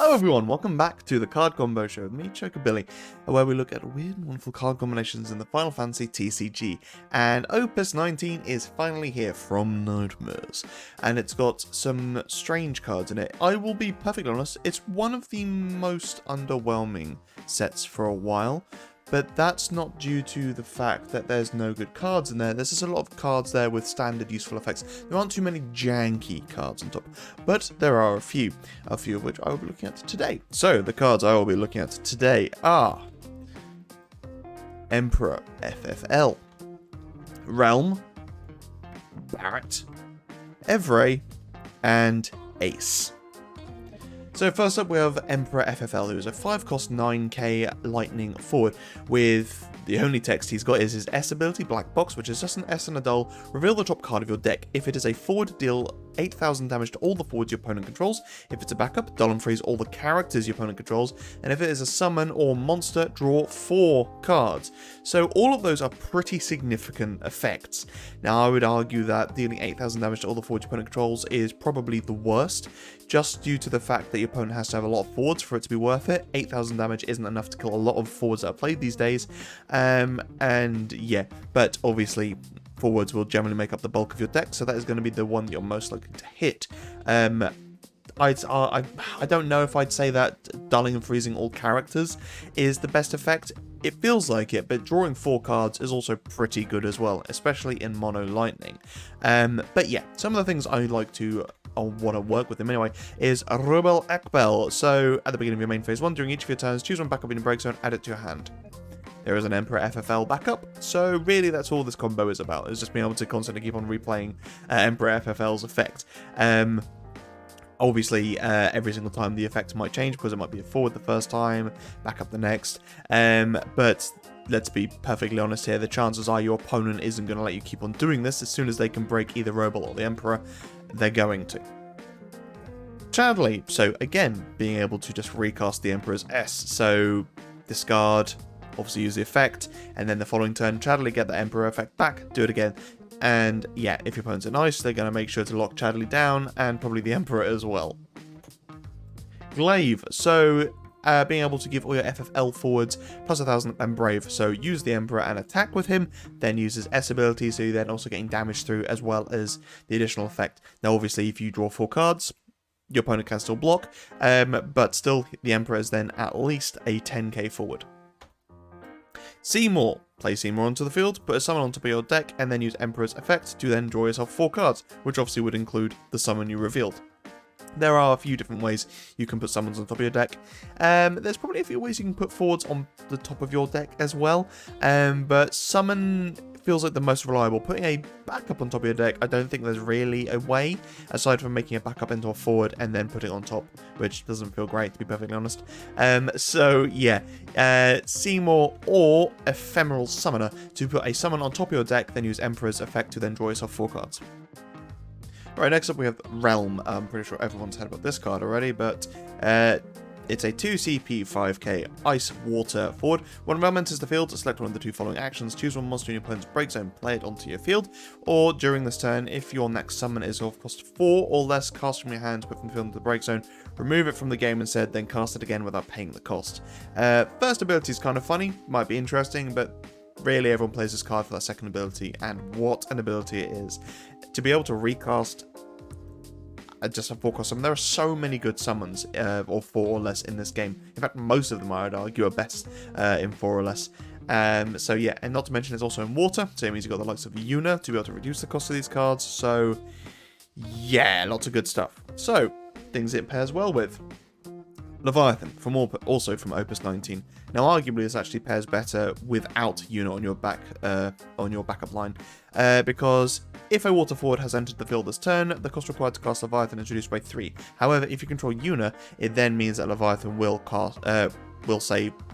Hello everyone, welcome back to the Card Combo Show with me, Chocobilly, where we look at weird and wonderful card combinations in the Final Fantasy TCG. And Opus 19 is finally here from Nightmares, and it's got some strange cards in it. I will be perfectly honest, it's one of the most underwhelming sets for a while. But that's not due to the fact that there's no good cards in there. There's just a lot of cards there with standard useful effects. There aren't too many janky cards on top, but there are a few of which I will be looking at today. So the cards I will be looking at today are Emperor FFL, Relm, Barret, Evrae, and Ace. So first up we have Emperor FFL, who is a 5-cost 9k lightning forward with the only text he's got is his S ability, Black Box, which is just an S and a dull. Reveal the top card of your deck. If it is a forward, deal 8,000 damage to all the forwards your opponent controls. If it's a backup, dull and freeze all the characters your opponent controls. And if it is a summon or monster, draw 4 cards. So all of those are pretty significant effects. Now I would argue that dealing 8,000 damage to all the forwards your opponent controls is probably the worst, just due to the fact that your opponent has to have a lot of forwards for it to be worth it. 8,000 damage isn't enough to kill a lot of forwards that are played these days. And yeah, but obviously forwards will generally make up the bulk of your deck, so that is going to be the one that you're most likely to hit. I don't know if I'd say that dulling and freezing all characters is the best effect. It feels like it, but drawing 4 cards is also pretty good as well, especially in mono lightning. But yeah, some of the things I like to want to work with him anyway is Rubel Ekbel. So at the beginning of your main phase 1, during each of your turns, choose one backup in your break zone, add it to your hand. There is an Emperor FFL backup, so really that's all this combo is about, is just being able to constantly keep on replaying Emperor FFL's effect. Obviously, every single time the effect might change, because it might be a forward the first time, backup the next, but let's be perfectly honest here, the chances are your opponent isn't going to let you keep on doing this. As soon as they can break either Rubel or the Emperor, they're going to. Chadley, so again, being able to just recast the Emperor's S, so discard, obviously use the effect, and then the following turn, Chadley get the Emperor effect back, do it again. And yeah, if your opponents are nice, they're going to make sure to lock Chadley down, and probably the Emperor as well. Glaive, so being able to give all your FFL forwards plus 1,000 and Brave, so use the Emperor and attack with him, then use his S ability, so you're then also getting damage through as well as the additional effect. Now obviously if you draw 4 cards, your opponent can still block, but still the Emperor is then at least a 10k forward. Seymour. Play Seymour onto the field, put a summon on top of your deck, and then use Emperor's effect to then draw yourself 4 cards, which obviously would include the summon you revealed. There are a few different ways you can put summons on top of your deck. There's probably a few ways you can put forwards on the top of your deck as well, but summon feels like the most reliable. Putting a backup on top of your deck, I don't think there's really a way, aside from making a backup into a forward and then putting it on top, which doesn't feel great, to be perfectly honest. So yeah, Seymour or Ephemeral Summoner to put a summon on top of your deck, then use Emperor's effect to then draw yourself 4 cards. Right, next up we have Relm. I'm pretty sure everyone's heard about this card already, but it's a 2 CP 5k Ice Water forward. When Relm enters the field, select one of the 2 following actions. Choose one monster in your opponent's break zone, play it onto your field. Or during this turn, if your next summon is of cost 4 or less, cast from your hand, put from the field into the break zone, remove it from the game instead, then cast it again without paying the cost. First ability is kind of funny, might be interesting, but really everyone plays this card for that second ability, and what an ability it is. To be able to recast just a 4-cost summon. There are so many good summons or 4 or less in this game. In fact, most of them I would argue are best in 4 or less. So yeah, and not to mention it's also in water, so it means you've got the likes of Yuna to be able to reduce the cost of these cards. So yeah, lots of good stuff. So things it pairs well with. Leviathan, also from Opus 19. Now, arguably, this actually pairs better without Yuna on your backup line, because if a water forward has entered the field this turn, the cost required to cast Leviathan is reduced by 3. However, if you control Yuna, it then means that Leviathan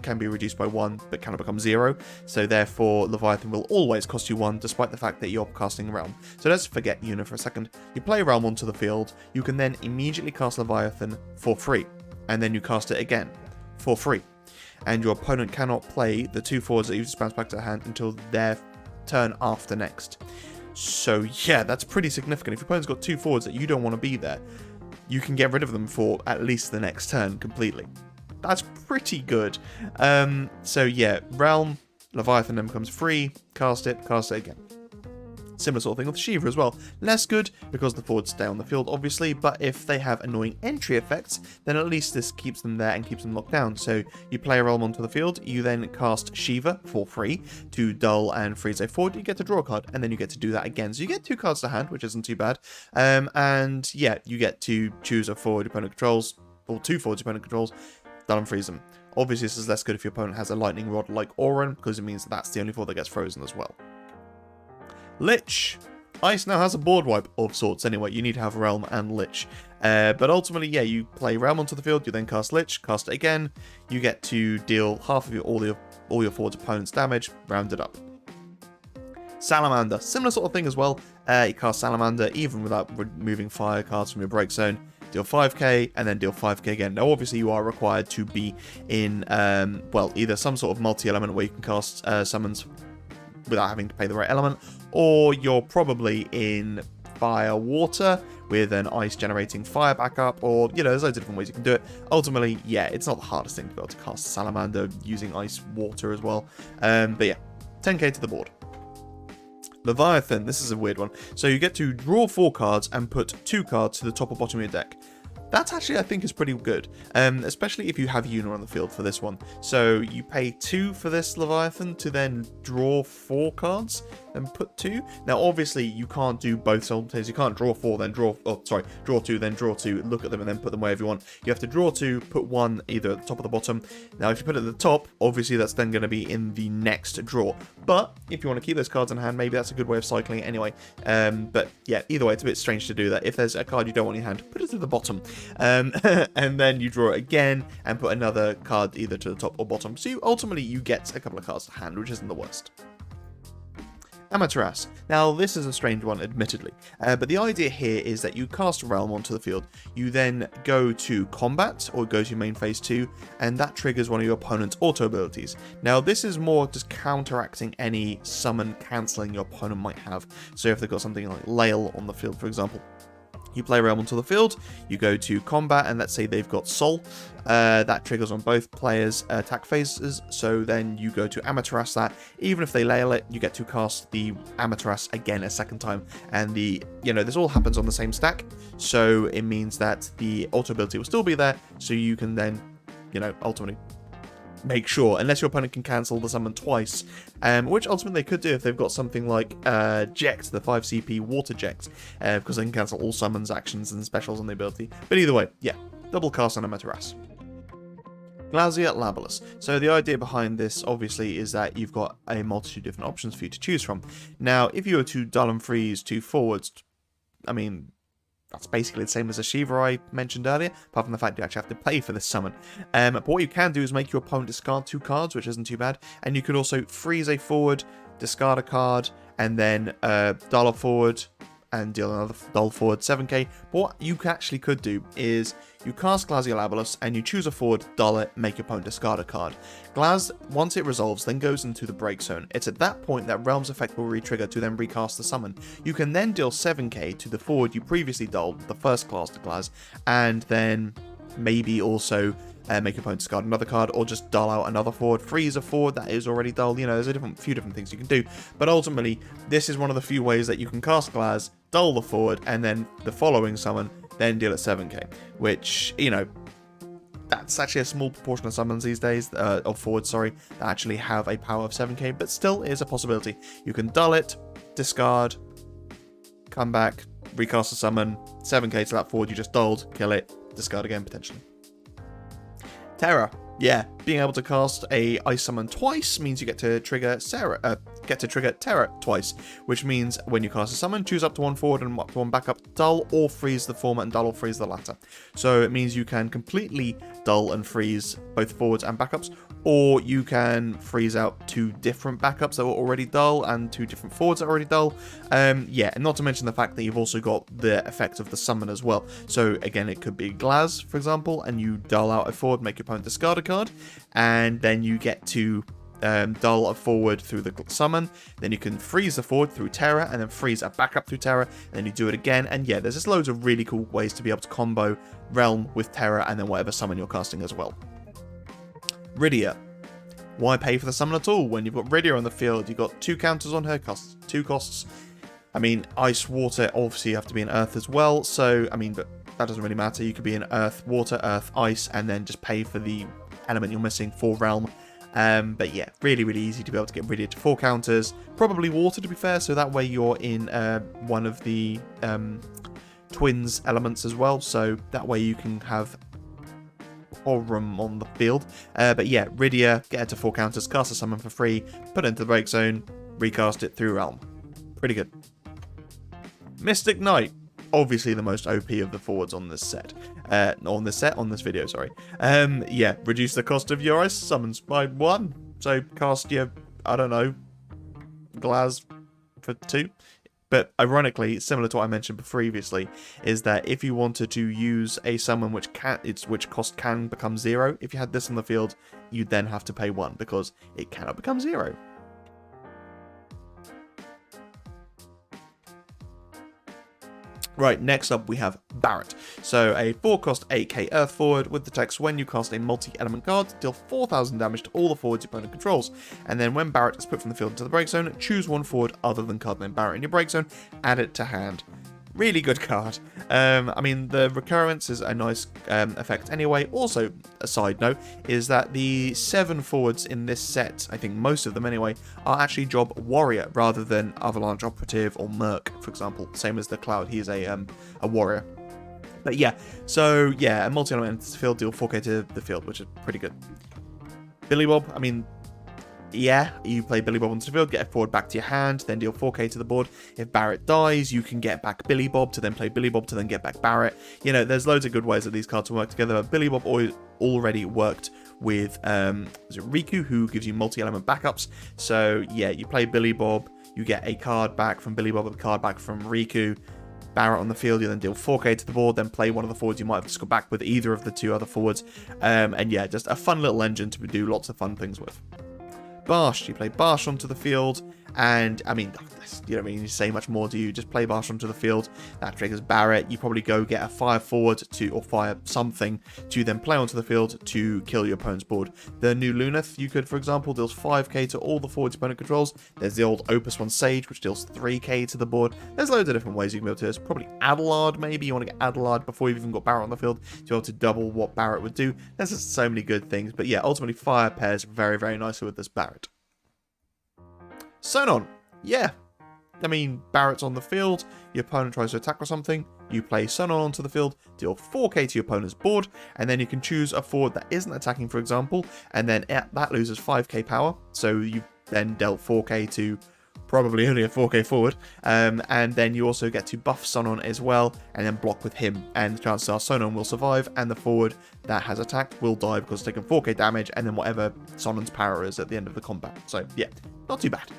can be reduced by 1, but cannot become 0. So therefore, Leviathan will always cost you 1, despite the fact that you're casting Relm. So let's forget Yuna for a second. You play Relm onto the field, you can then immediately cast Leviathan for free, and then you cast it again for free. And your opponent cannot play the 2 forwards that you've just bounced back to their hand until their turn after next. So yeah, that's pretty significant. If your opponent's got 2 forwards that you don't want to be there, you can get rid of them for at least the next turn completely. That's pretty good. So yeah, Relm, Leviathan then becomes free, cast it again. Similar sort of thing with Shiva as well. Less good because the forwards stay on the field, obviously, but if they have annoying entry effects, then at least this keeps them there and keeps them locked down. So you play a Relm onto the field, you then cast Shiva for free to dull and freeze a forward, you get to draw a card, and then you get to do that again. So you get 2 cards to hand, which isn't too bad. And yeah, you get to choose a forward opponent controls, or 2 forwards opponent controls, dull and freeze them. Obviously, this is less good if your opponent has a lightning rod like Auron, because it means that's the only forward that gets frozen as well. Lich. Ice now has a board wipe of sorts anyway. You need to have Relm and Lich. But ultimately, yeah, you play Relm onto the field, you then cast Lich, cast it again. You get to deal half of all your forward's opponent's damage, rounded up. Salamander. Similar sort of thing as well. You cast Salamander even without removing fire cards from your break zone. Deal 5k, and then deal 5k again. Now, obviously, you are required to be in, well, either some sort of multi-element where you can cast summons without having to pay the right element, or you're probably in fire water with an ice generating fire backup, or, you know, there's loads of different ways you can do it. Ultimately, yeah, it's not the hardest thing to be able to cast Salamander using ice water as well. But yeah, 10k to the board. Leviathan, this is a weird one. So you get to draw 4 cards and put 2 cards to the top or bottom of your deck. That's actually, I think, is pretty good, especially if you have Yuna on the field for this one. So you pay 2 for this Leviathan to then draw 4 cards and put 2. Now, obviously, you can't do both simultaneously. You can't draw 4, then draw 2, then draw 2, look at them, and then put them wherever you want. You have to draw 2, put 1 either at the top or the bottom. Now, if you put it at the top, obviously, that's then going to be in the next draw. But if you want to keep those cards in hand, maybe that's a good way of cycling it anyway. But yeah, either way, it's a bit strange to do that. If there's a card you don't want in your hand, put it at the bottom. And then you draw it again and put another card either to the top or bottom. So ultimately you get a couple of cards to hand, which isn't the worst. Amaterasu. Now, this is a strange one, admittedly, but the idea here is that you cast Relm onto the field, you then go to combat, or go to main phase 2, and that triggers one of your opponent's auto abilities. Now, this is more just counteracting any summon cancelling your opponent might have. So if they've got something like Lail on the field, for example, you play Relm onto the field, you go to combat, and let's say they've got Soul. That triggers on both players' attack phases, so then you go to Amaterasu that. Even if they Lail it, you get to cast the Amaterasu again a second time. And this all happens on the same stack, so it means that the auto ability will still be there, so you can then, ultimately make sure, unless your opponent can cancel the summon twice, which ultimately they could do if they've got something like Jekt, the 5 CP Water Jekt, because they can cancel all summons, actions, and specials on the ability. But either way, yeah, double cast on Amaterasu. Glacier Labellus. So the idea behind this, obviously, is that you've got a multitude of different options for you to choose from. Now, if you were to dull and freeze 2 forwards, I mean, that's basically the same as a Shiva I mentioned earlier, apart from the fact you actually have to pay for this summon. But what you can do is make your opponent discard 2 cards, which isn't too bad, and you could also freeze a forward, discard a card, and then dull a forward, and deal another dull forward 7k. But what you actually could do is you cast Glacier Labellus and you choose a forward, dull it, make your opponent discard a card. Glaz, once it resolves, then goes into the break zone. It's at that point that Relm's effect will re-trigger to then recast the summon. You can then deal 7k to the forward you previously dulled, the first class to Glaz, and then maybe also make your opponent discard another card, or just dull out another forward, freeze a forward that is already dulled. There's a few different things you can do, but ultimately this is one of the few ways that you can cast Glaz, dull the forward, and then the following summon then deal at 7k, which, that's actually a small proportion of summons these days, of forwards, sorry, that actually have a power of 7k, but still is a possibility. You can dull it, discard, come back, recast the summon, 7k to that forward you just dulled, kill it, discard again potentially. Terra. Yeah, being able to cast a ice summon twice means you get to trigger Terra twice, which means when you cast a summon, choose up to 1 forward and up to 1 backup, dull or freeze the former, and dull or freeze the latter. So it means you can completely dull and freeze both forwards and backups, or you can freeze out 2 different backups that were already dull and 2 different forwards that are already dull. Yeah, and not to mention the fact that you've also got the effect of the summon as well. So again, it could be Glaz, for example, and you dull out a forward, make your opponent discard a card, and then you get to dull a forward through the summon, then you can freeze the forward through Terror, and then freeze a backup through Terror, and then you do it again, and yeah, there's just loads of really cool ways to be able to combo Relm with Terror, and then whatever summon you're casting as well. Rydia. Why pay for the summon at all? When you've got Rydia on the field, you've got 2 counters on her, costs 2 costs. I mean, Ice, Water, obviously you have to be an Earth as well, so, I mean, but that doesn't really matter. You could be an Earth, Water, Earth, Ice, and then just pay for the element you're missing for Relm. But yeah, really, really easy to be able to get Rydia to 4 counters. Probably Water, to be fair, so that way you're in one of the twins elements as well, so that way you can have Relm on the field. But yeah, Rydia, get her to 4 counters, cast a summon for free, put it into the break zone, recast it through Relm. Pretty good. Mystic Knight, obviously the most OP of the forwards on this set. On this video, sorry. Yeah, reduce the cost of your ice summons by 1. So cast your, I don't know, Glaz for 2. But ironically, similar to what I mentioned previously, is that if you wanted to use a summon which cost can become 0, if you had this on the field, you'd then have to pay 1 because it cannot become 0. Right, next up we have Barret. So a 4-cost 8k Earth forward with the text, when you cast a multi-element card, deal 4,000 damage to all the forwards your opponent controls. And then when Barret is put from the field into the break zone, choose 1 forward other than card named Barret in your break zone, add it to hand. Really good card. I mean, the recurrence is a nice effect anyway. Also, a side note is that the 7 forwards in this set, I think most of them anyway, are actually job warrior rather than Avalanche Operative or Merc, for example. Same as the Cloud, he is a warrior. But yeah, so yeah, a multi-element field, deal 4k to the field, which is pretty good. Billy Bob, I mean, yeah, you play Billy Bob onto the field, get a forward back to your hand, then deal 4k to the board. If Barret dies, you can get back Billy Bob to then play Billy Bob to then get back Barret. You know, there's loads of good ways that these cards will work together. But Billy Bob already worked with Riku, who gives you multi-element backups. So yeah, you play Billy Bob, you get a card back from Billy Bob, a card back from Riku. Barret on the field, you then deal 4k to the board, then play one of the forwards you might have just got back with either of the 2 other forwards. And yeah, just a fun little engine to do lots of fun things with. Barsh, you play Barsh onto the field, and I mean, you don't really need to say much more, do you? Just play Barsh onto the field, that triggers Barret. You probably go get a fire forward or fire something to then play onto the field to kill your opponent's board. The new Luneth, you could, for example, deals 5k to all the forwards your opponent controls. There's the old OPUS 1 Sage, which deals 3k to the board. There's loads of different ways you can be able to do this. Probably Adelard, maybe. You want to get Adelard before you've even got Barret on the field to be able to double what Barret would do. There's just so many good things. But yeah, ultimately, fire pairs very, very nicely with this Barret. Sonon, yeah. I mean, Barret's on the field, your opponent tries to attack or something, you play Sonon onto the field, deal 4k to your opponent's board, and then you can choose a forward that isn't attacking, for example, and then that loses 5k power, so you then dealt 4k to probably only a 4k forward, and then you also get to buff Sonon as well, and then block with him, and the chances are Sonon will survive, and the forward that has attacked will die because it's taken 4k damage, and then whatever Sonon's power is at the end of the combat. So yeah, not too bad.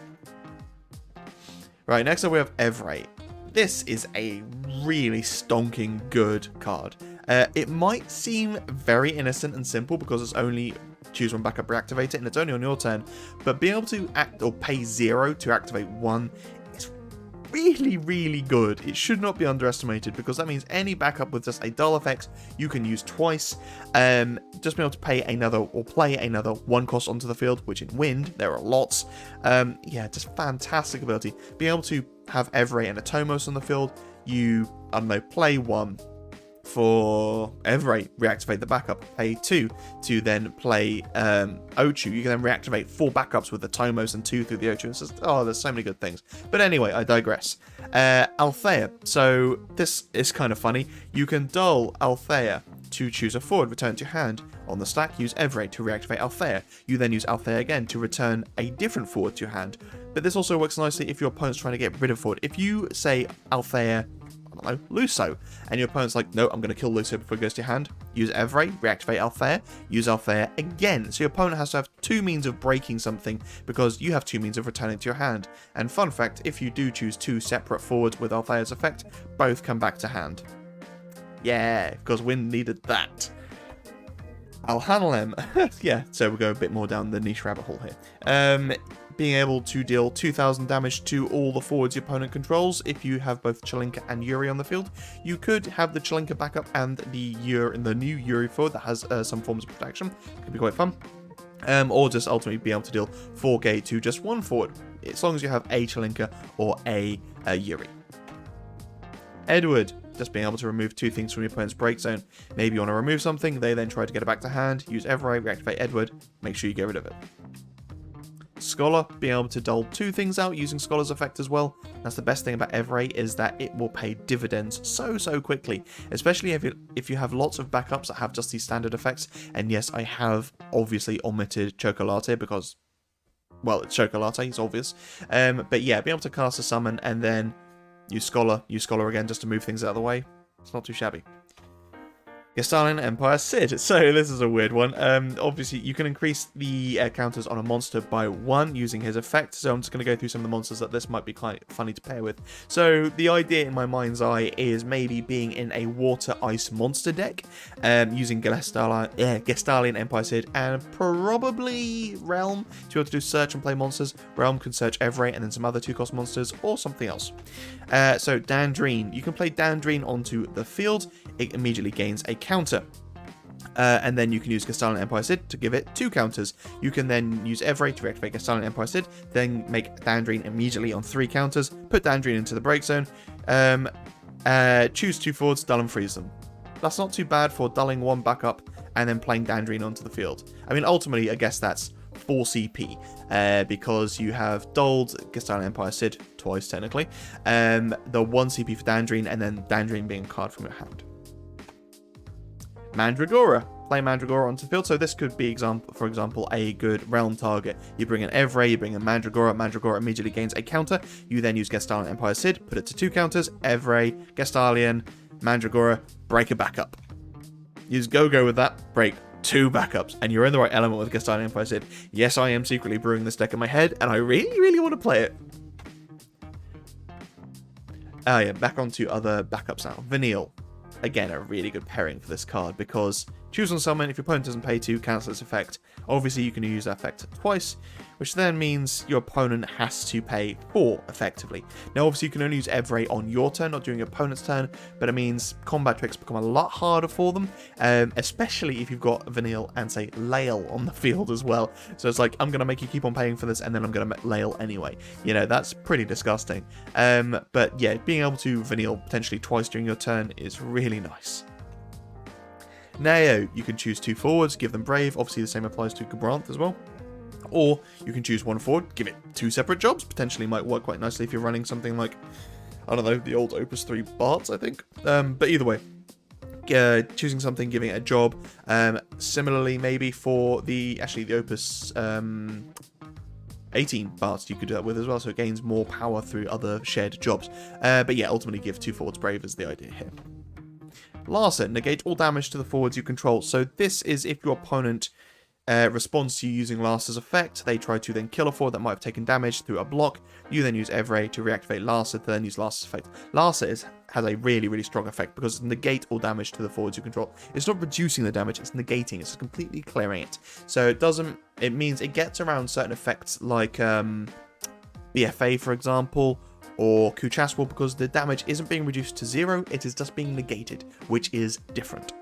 Right, next up we have Evrae. This is a really stonking good card. It might seem very innocent and simple because it's only choose 1 backup, reactivate it, and it's only on your turn, but being able to pay 0 to activate 1 is really, really good. It should not be underestimated because that means any backup with just a dull effect you can use twice. Just being able to pay another or play another 1 cost onto the field, which in Wind there are lots. Yeah, just fantastic ability. Being able to have Evrae and a Tomos on the field, you, I don't know, play 1 for Evrae, reactivate the backup, pay 2 to then play Ochu. You can then reactivate 4 backups with the Tomos and 2 through the Ochu. It's just, oh, there's so many good things. But anyway, I digress. Althea. So this is kind of funny. You can dull Althea to choose a forward, return to your hand. On the stack, use Evrae to reactivate Althea. You then use Althea again to return a different forward to your hand. But this also works nicely if your opponent's trying to get rid of forward. If you say Althea, I don't know, Luso, and your opponent's like, no, I'm going to kill Luso before it goes to your hand, use Evrae, reactivate Althea, use Althea again. So your opponent has to have 2 means of breaking something because you have 2 means of returning to your hand. And fun fact, if you do choose 2 separate forwards with Althea's effect, both come back to hand. Yeah, because Wind needed that. I'll handle him. Yeah, so we'll go a bit more down the niche rabbit hole here. Being able to deal 2,000 damage to all the forwards your opponent controls. If you have both Chelinka and Yuri on the field, you could have the Chelinka backup and the new Yuri forward that has some forms of protection. Could be quite fun. Or just ultimately be able to deal 4k to just one forward, as long as you have a Chelinka or a Yuri. Edward, just being able to remove 2 things from your opponent's break zone. Maybe you want to remove something, they then try to get it back to hand, use Evrae, reactivate Edward, make sure you get rid of it. Scholar, being able to dole 2 things out using Scholar's effect as well. That's the best thing about Evrae, is that it will pay dividends so quickly, especially if you have lots of backups that have just these standard effects. And yes, I have obviously omitted Chocolate because, well, it's Chocolate, it's obvious. But yeah, being able to cast a summon and then use Scholar again just to move things out of the way. It's not too shabby. Gestalian Empire Sid. So this is a weird one. Obviously, you can increase the counters on a monster by 1 using his effect. So I'm just going to go through some of the monsters that this might be quite funny to pair with. So the idea in my mind's eye is maybe being in a water ice monster deck, using Gestalian Empire Sid and probably Relm to be able to do search and play monsters. Relm can search Evrae and then some other 2-cost monsters or something else. So Dandrine. You can play Dandrine onto the field. It immediately gains a counter. And then you can use Gestalian Empire Sid to give it 2 counters. You can then use Evrae to reactivate Gestalian Empire Sid, then make Dandrine immediately on 3 counters, put Dandrine into the break zone, choose 2 forwards, dull and freeze them. That's not too bad for dulling 1 backup and then playing Dandrine onto the field. I mean, ultimately, I guess that's 4 CP, because you have dulled Gestalian Empire Sid twice, technically, the 1 CP for Dandrine, and then Dandrine being a card from your hand. Mandragora. Play Mandragora onto the field. So this could be, for example, a good Relm target. You bring in Evrae, you bring in Mandragora. Mandragora immediately gains a counter. You then use Gestalian Empire Sid, put it to 2 counters. Evrae, Gestalian, Mandragora, break a backup. Use Go-Go with that, break 2 backups, and you're in the right element with Gestalian Empire Sid. Yes, I am secretly brewing this deck in my head, and I really want to play it. Yeah, back onto other backups now. Vanille. Again, a really good pairing for this card, because choose on summon. If your opponent doesn't pay 2, cancel its effect. Obviously, you can use that effect twice, which then means your opponent has to pay 4, effectively. Now, obviously, you can only use Evrae on your turn, not during your opponent's turn, but it means combat tricks become a lot harder for them, especially if you've got Vanille and, say, Lael on the field as well. So it's like, I'm going to make you keep on paying for this, and then I'm going to Lael anyway. You know, that's pretty disgusting. But yeah, being able to Vanille potentially twice during your turn is really nice. Neo, you can choose 2 forwards, give them Brave. Obviously, the same applies to Gabranth as well. Or you can choose 1 forward, give it 2 separate jobs. Potentially might work quite nicely if you're running something like, I don't know, the old Opus 3 Barts, I think. But either way, choosing something, giving it a job. Similarly, maybe for the Opus 18 Barts, you could do that with as well, so it gains more power through other shared jobs. But yeah, ultimately give 2 forwards Brave is the idea here. Larsa, negate all damage to the forwards you control. So this is if your opponent responds to you using Larsa's effect. They try to then kill a forward that might have taken damage through a block. You then use Evrae to reactivate Larsa to then use Larsa's effect. Larsa has a really strong effect because negate all damage to the forwards you control. It's not reducing the damage, it's negating. It's completely clearing it. So it means it gets around certain effects like BFA, for example, or Kuchaswal, because the damage isn't being reduced to 0, it is just being negated, which is different.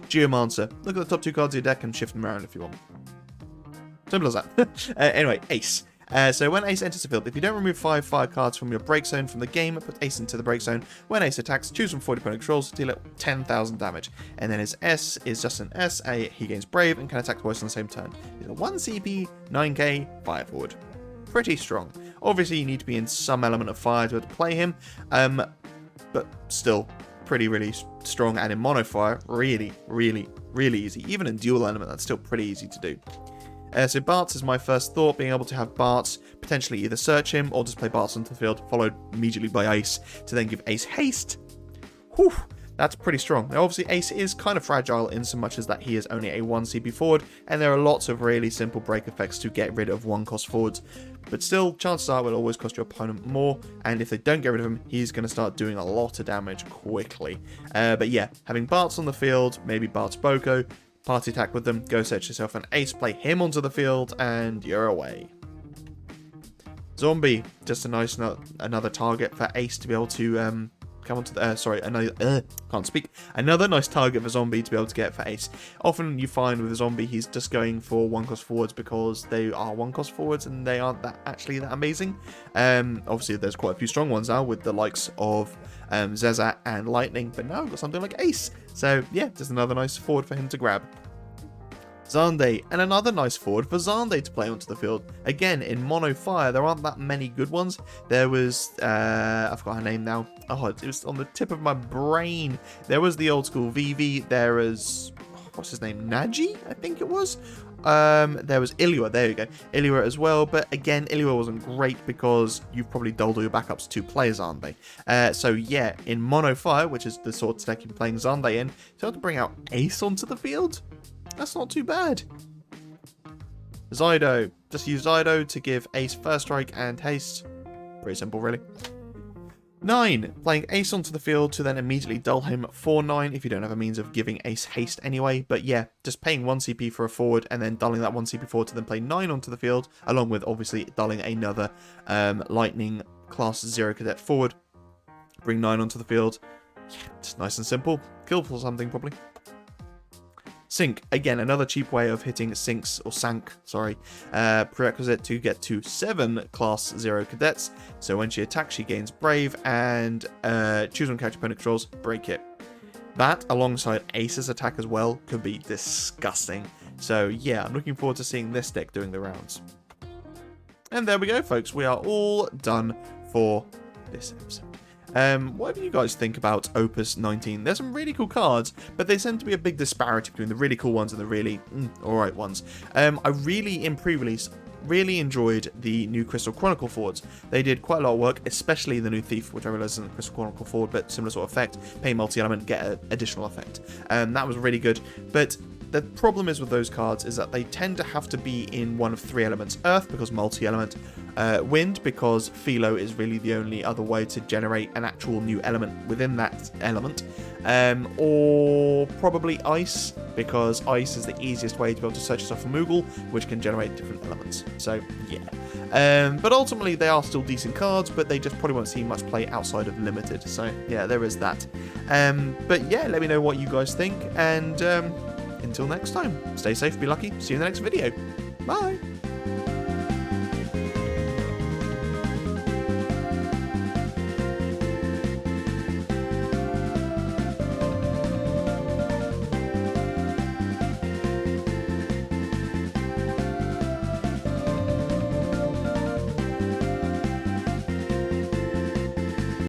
Geomancer. Look at the top 2 cards of your deck and shift them around if you want. Simple as that. Anyway, Ace. So when Ace enters the field, if you don't remove 5 fire cards from your break zone from the game, put Ace into the break zone. When Ace attacks, choose from 40 opponent controls, deal it 10,000 damage. And then his S is just an S. He gains Brave and can attack twice on the same turn. He's a 1 CP, 9k, fire forward. Pretty strong. Obviously, you need to be in some element of fire to play him, but still really strong. And in mono fire, really easy. Even in dual element, that's still pretty easy to do. So Bart's is my first thought, being able to have Bart's potentially either search him or just play Bart's onto the field, followed immediately by Ace to then give Ace haste. Whew, that's pretty strong. Now, obviously, Ace is kind of fragile in so much as that he is only a 1 CP forward, and there are lots of really simple break effects to get rid of 1-cost forwards. But still, chances are it will always cost your opponent more, and if they don't get rid of him, he's going to start doing a lot of damage quickly. But yeah, having Bart's on the field, maybe Bart's Boko, party attack with them, go search yourself an ace, play him onto the field, and you're away. Zombie, just a nice another target for ace to be able to come onto the, another nice target for zombie to be able to get for ace. Often you find with a zombie he's just going for 1-cost forwards because they are 1-cost forwards and they aren't actually that amazing. Obviously there's quite a few strong ones now with the likes of Zezat and Lightning, but now we've got something like ace. So yeah, just another nice forward for him to grab. Zande, and another nice forward for Zande to play onto the field. Again, in mono fire, there aren't that many good ones. There was, I forgot her name now. Oh, it was on the tip of my brain. There was the old school Vivi. There was, what's his name? Naji, I think it was. There was Ilua, there you go. Ilua as well, but again, Ilua wasn't great because you've probably dulled all your backups to play Zande. So yeah, in mono fire, which is the sort of deck you're playing Zande in, to have to bring out Ace onto the field, that's not too bad. Zydo. Just use Zydo to give Ace first strike and haste. Pretty simple, really. 9. Playing Ace onto the field to then immediately dull him for 9 if you don't have a means of giving Ace haste anyway. But yeah, just paying 1 CP for a forward and then dulling that 1 CP forward to then play 9 onto the field, along with obviously dulling another Lightning Class 0 Cadet forward. Bring 9 onto the field. Yeah, just nice and simple. Kill for something, probably. Sync, again, another cheap way of hitting sinks, or sank, sorry, prerequisite to get to 7 class 0 cadets. So when she attacks, she gains brave, and choose one character opponent controls, break it. That, alongside Ace's attack as well, could be disgusting. So yeah, I'm looking forward to seeing this deck doing the rounds. And there we go, folks, we are all done for this episode. What do you guys think about Opus 19? There's some really cool cards, but there seem to be a big disparity between the really cool ones and the really alright ones. I really, in pre-release, really enjoyed the new Crystal Chronicle forwards. They did quite a lot of work, especially the new Thief, which I realize isn't a Crystal Chronicle forward, but similar sort of effect. Pay multi-element, get an additional effect. That was really good, but the problem is with those cards is that they tend to have to be in one of 3 elements. Earth, because multi-element. Wind, because Philo is really the only other way to generate an actual new element within that element. Or probably Ice, because Ice is the easiest way to be able to search yourself for Moogle, which can generate different elements. So, yeah. But ultimately, they are still decent cards, but they just probably won't see much play outside of Limited. So, yeah, there is that. But yeah, let me know what you guys think, and until next time, stay safe, be lucky, see you in the next video. Bye!